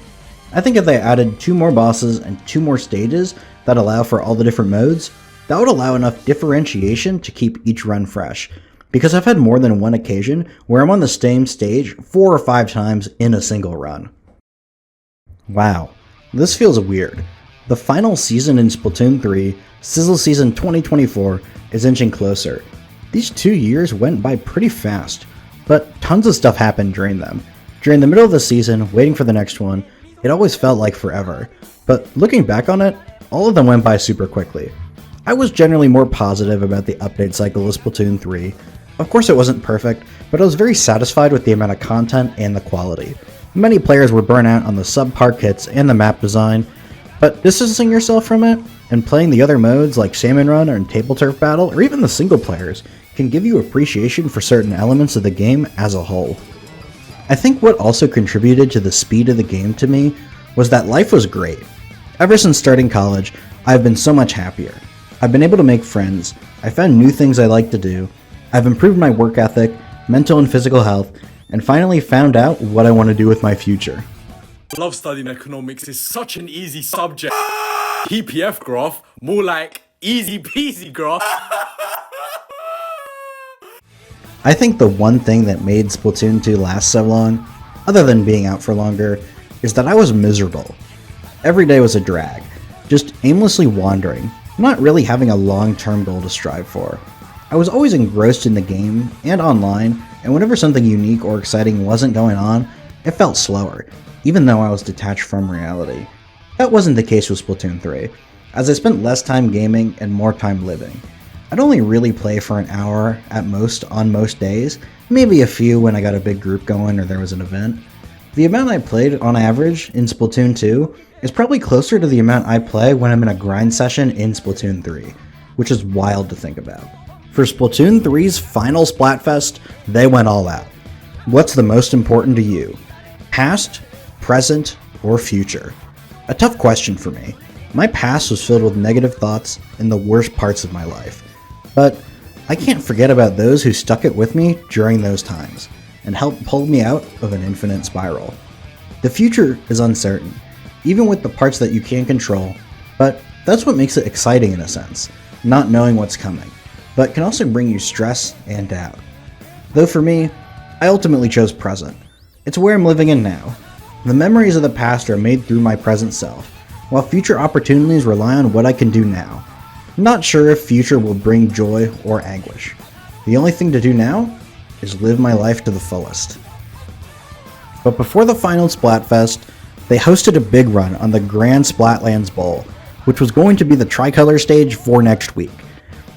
I think if they added 2 more bosses and 2 more stages, that allow for all the different modes, that would allow enough differentiation to keep each run fresh. Because I've had more than one occasion where I'm on the same stage 4 or 5 times in a single run. Wow, this feels weird. The final season in Splatoon 3, Sizzle Season 2024, is inching closer. These 2 years went by pretty fast, but tons of stuff happened during them. During the middle of the season, waiting for the next one, it always felt like forever. But looking back on it, all of them went by super quickly. I was generally more positive about the update cycle of Splatoon 3. Of course it wasn't perfect, but I was very satisfied with the amount of content and the quality. Many players were burnt out on the subpar kits and the map design, but distancing yourself from it and playing the other modes like Salmon Run or Table Turf Battle or even the single players can give you appreciation for certain elements of the game as a whole. I think what also contributed to the speed of the game to me was that life was great. Ever since starting college, I've been so much happier. I've been able to make friends, I found new things I like to do, I've improved my work ethic, mental and physical health, and finally found out what I want to do with my future. I love studying economics, it's such an easy subject. PPF graph, more like easy peasy graph. I think the one thing that made Splatoon 2 last so long, other than being out for longer, is that I was miserable. Every day was a drag, just aimlessly wandering, not really having a long-term goal to strive for. I was always engrossed in the game and online, and whenever something unique or exciting wasn't going on, it felt slower, even though I was detached from reality. That wasn't the case with Splatoon 3, as I spent less time gaming and more time living. I'd only really play for an hour at most on most days, maybe a few when I got a big group going or there was an event. The amount I played on average in Splatoon 2 is probably closer to the amount I play when I'm in a grind session in Splatoon 3, which is wild to think about. For Splatoon 3's final Splatfest, they went all out. What's the most important to you? Past, present, or future? A tough question for me. My past was filled with negative thoughts and the worst parts of my life. But I can't forget about those who stuck it with me during those times and helped pull me out of an infinite spiral. The future is uncertain, even with the parts that you can't control, but that's what makes it exciting in a sense, not knowing what's coming, but can also bring you stress and doubt. Though for me, I ultimately chose present. It's where I'm living in now. The memories of the past are made through my present self, while future opportunities rely on what I can do now. I'm not sure if future will bring joy or anguish. The only thing to do now is live my life to the fullest. But before the final Splatfest, they hosted a big run on the Grand Splatlands Bowl, which was going to be the tricolor stage for next week.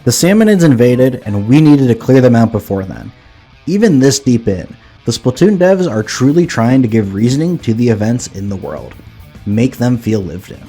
The Salmonids invaded, and we needed to clear them out before then. Even this deep in, the Splatoon devs are truly trying to give reasoning to the events in the world. Make them feel lived in.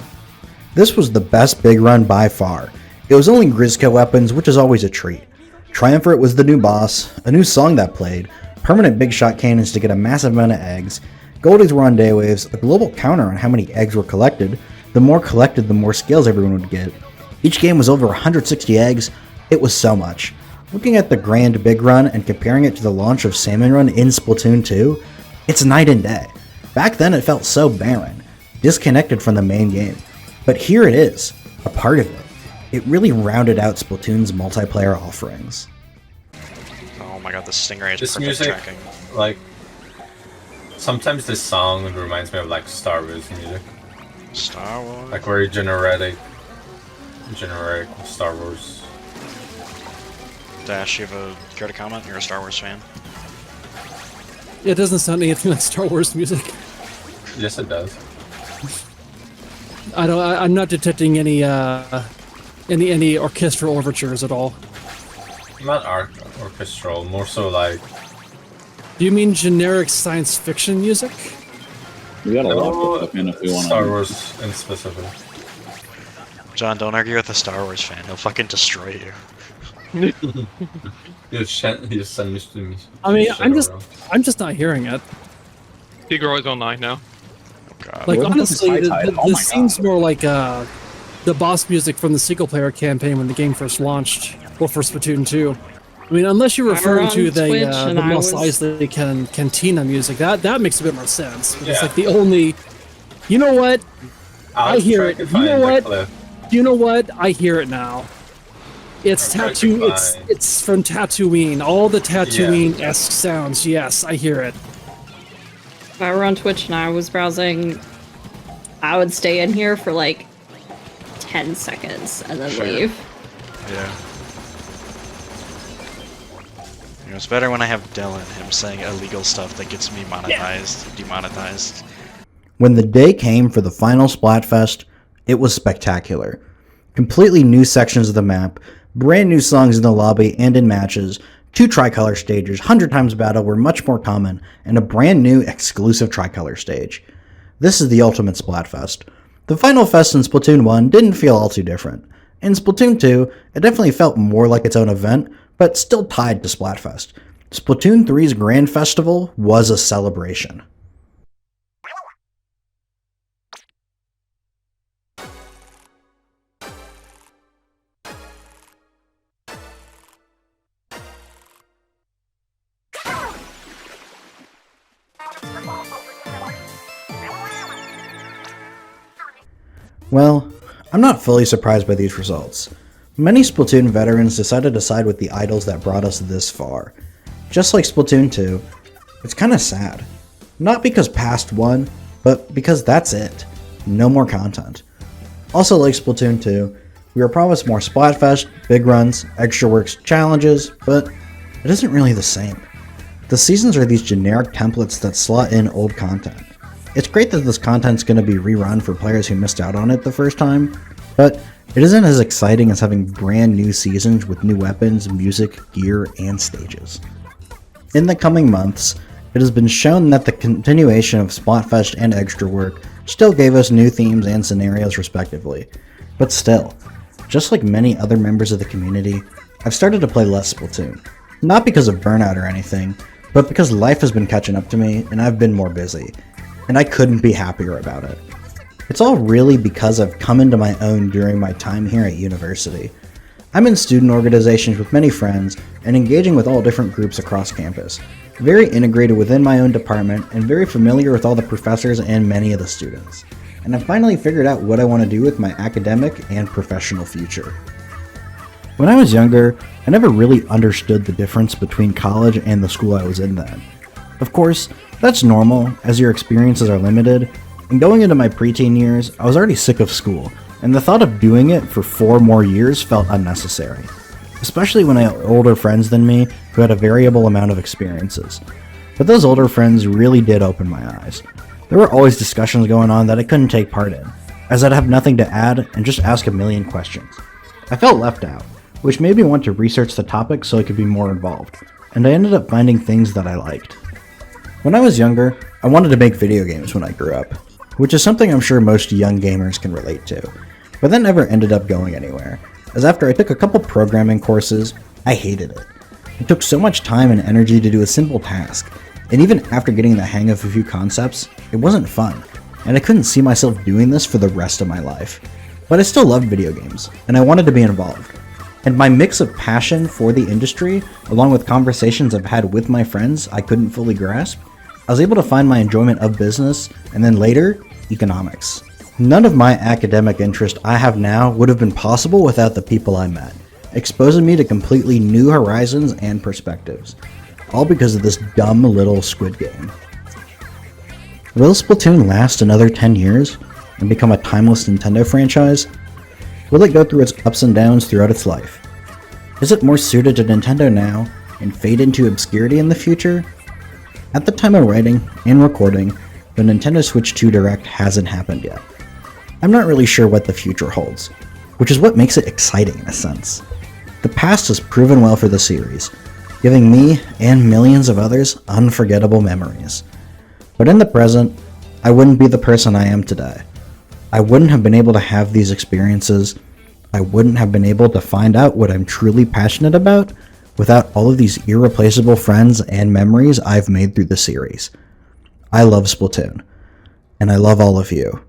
This was the best big run by far. It was only Grizzco weapons, which is always a treat. Triumvirate was the new boss, a new song that played, permanent big shot cannons to get a massive amount of eggs, Goldies were on day waves, a global counter on how many eggs were collected. The more collected, the more skills everyone would get. Each game was over 160 eggs. It was so much. Looking at the grand big run and comparing it to the launch of Salmon Run in Splatoon 2, it's night and day. Back then it felt so barren, disconnected from the main game. But here it is, a part of it. It really rounded out Splatoon's multiplayer offerings. Oh my god, the Stingray is This perfect music, tracking. like, sometimes this song reminds me of like Star Wars music, Star Wars. like very generic Star Wars. Dash, you have a care to comment? You're a Star Wars fan. It doesn't sound anything like Star Wars music. Yes, it does. I'm not detecting any orchestral overtures at all. Not orchestral, more so like. Do you mean generic science fiction music? We got a lot of stuff in if we want Star Wars in specific. John, don't argue with a Star Wars fan. He'll fucking destroy you. You send me to me. I mean, I'm just not hearing it. Figaro is online now. Oh god. Like, What honestly, happened to High Tide? Oh this my seems God. more like the boss music from the single-player campaign when the game first launched, or for Splatoon 2. I mean, unless you're referring to on Twitch the and I Mos was- Eisley Cantina music, that makes a bit more sense. But It's Yeah. like the only... You know what? I hear it. You know what? You know what? I hear it now. It's Okay, tattoo. fine. It's from Tatooine. All the Tatooine-esque sounds. Yes, I hear it. If I were on Twitch and I was browsing, I would stay in here for like 10 seconds and then leave. Yeah. You know, it's better when I have Dylan, him saying illegal stuff that gets me demonetized. When the day came for the final Splatfest, it was spectacular. Completely new sections of the map, brand new songs in the lobby and in matches, 2 tricolor stages, 100 times battle were much more common, and a brand new exclusive tricolor stage. This is the ultimate Splatfest. The final fest in Splatoon 1 didn't feel all too different. In Splatoon 2, it definitely felt more like its own event, but still tied to Splatfest. Splatoon 3's Grand Festival was a celebration. Well, I'm not fully surprised by these results. Many Splatoon veterans decided to side with the idols that brought us this far. Just like Splatoon 2, it's kinda sad. Not because past won, but because that's it. No more content. Also like Splatoon 2, we were promised more Splatfest, big runs, extra works, challenges, but it isn't really the same. The seasons are these generic templates that slot in old content. It's great that this content's going to be rerun for players who missed out on it the first time, but it isn't as exciting as having brand new seasons with new weapons, music, gear, and stages. In the coming months, it has been shown that the continuation of Splatfest and Extra Work still gave us new themes and scenarios respectively. But still, just like many other members of the community, I've started to play less Splatoon. Not because of burnout or anything, but because life has been catching up to me and I've been more busy. And I couldn't be happier about it. It's all really because I've come into my own during my time here at university. I'm in student organizations with many friends and engaging with all different groups across campus, very integrated within my own department and very familiar with all the professors and many of the students. And I've finally figured out what I want to do with my academic and professional future. When I was younger, I never really understood the difference between college and the school I was in then. Of course, that's normal, as your experiences are limited, and going into my preteen years, I was already sick of school, and the thought of doing it for 4 more years felt unnecessary. Especially when I had older friends than me who had a variable amount of experiences. But those older friends really did open my eyes. There were always discussions going on that I couldn't take part in, as I'd have nothing to add and just ask a million questions. I felt left out, which made me want to research the topic so I could be more involved, and I ended up finding things that I liked. When I was younger, I wanted to make video games when I grew up, which is something I'm sure most young gamers can relate to, but that never ended up going anywhere, as after I took a couple programming courses, I hated it. It took so much time and energy to do a simple task, and even after getting the hang of a few concepts, it wasn't fun, and I couldn't see myself doing this for the rest of my life. But I still loved video games, and I wanted to be involved. And my mix of passion for the industry, along with conversations I've had with my friends I couldn't fully grasp, I was able to find my enjoyment of business, and then later, economics. None of my academic interest I have now would have been possible without the people I met, exposing me to completely new horizons and perspectives, all because of this dumb little Squid Game. Will Splatoon last another 10 years and become a timeless Nintendo franchise? Will it go through its ups and downs throughout its life? Is it more suited to Nintendo now and fade into obscurity in the future? At the time of writing and recording, the Nintendo Switch 2 Direct hasn't happened yet. I'm not really sure what the future holds, which is what makes it exciting in a sense. The past has proven well for the series, giving me and millions of others unforgettable memories. But in the present, I wouldn't be the person I am today. I wouldn't have been able to have these experiences. I wouldn't have been able to find out what I'm truly passionate about without all of these irreplaceable friends and memories I've made through the series. I love Splatoon, and I love all of you.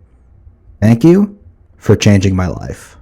Thank you for changing my life.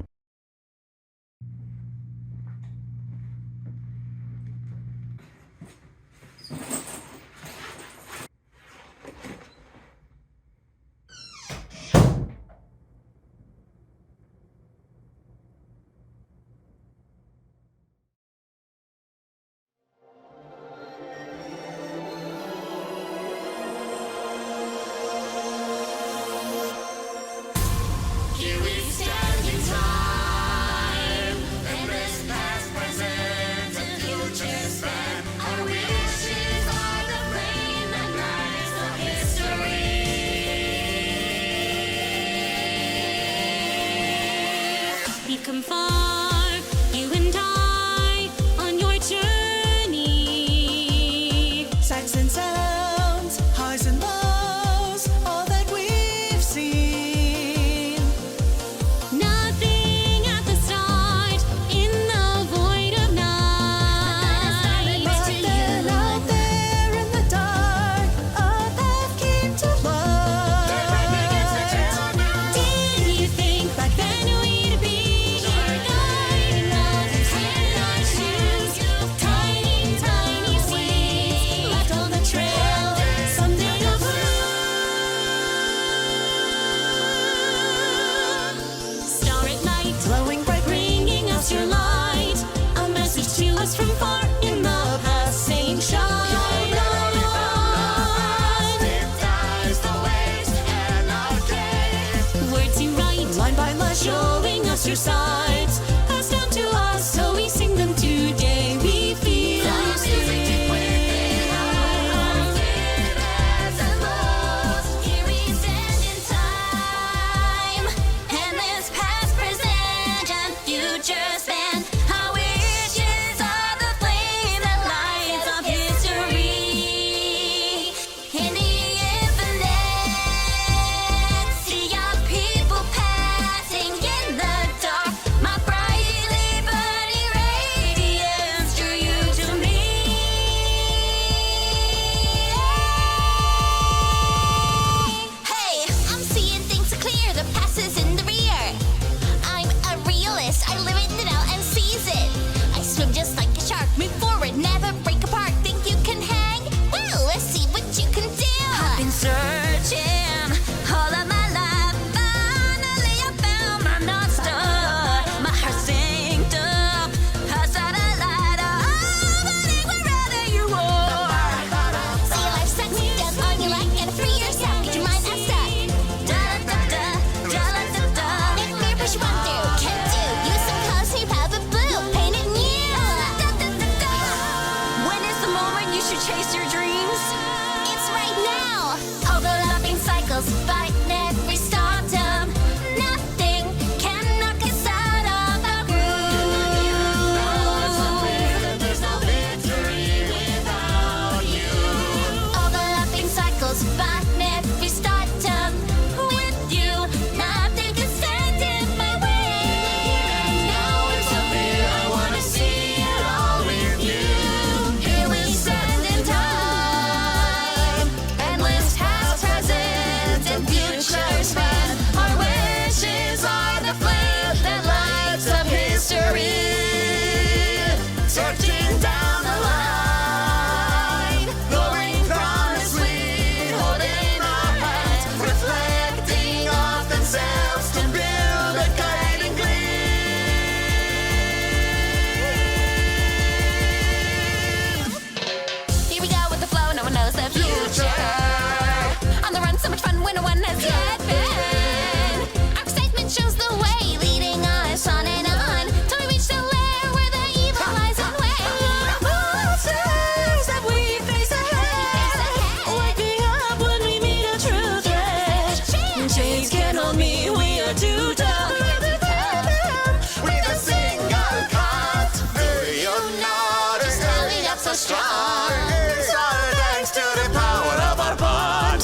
chase your dreams? It's right now! Overlapping cycles, fighting every stardom. Nothing can knock us out of our groove. There's no victory without you. Overlapping cycles, fighting every stardom. With you, nothing can stand in my way. Now it's up here, I wanna see it all with you. Here we stand in time. Endless past, present, and future span. Our wishes are the flame that lights up history. Searching down the line, going promise sweet, holding our hands, reflecting off themselves to build a guiding gleam. Here we go with the flow, no one knows the future. On the run, so much fun when no one has yet been. Our excitement shows the way, leading us on and on, till we reach the lair where the evil lies in wait. Monsters that we face ahead, waking up when we meet a true threat. Chains can't hold me, we are too tough. With a single cut, do you notice how we got so strong? It's all thanks to the power of our bond.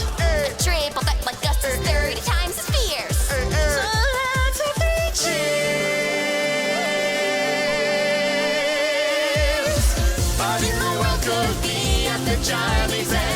Triple threat like us is 30 times as fierce. So let's have three cheers. But if the world could be at the journey's end,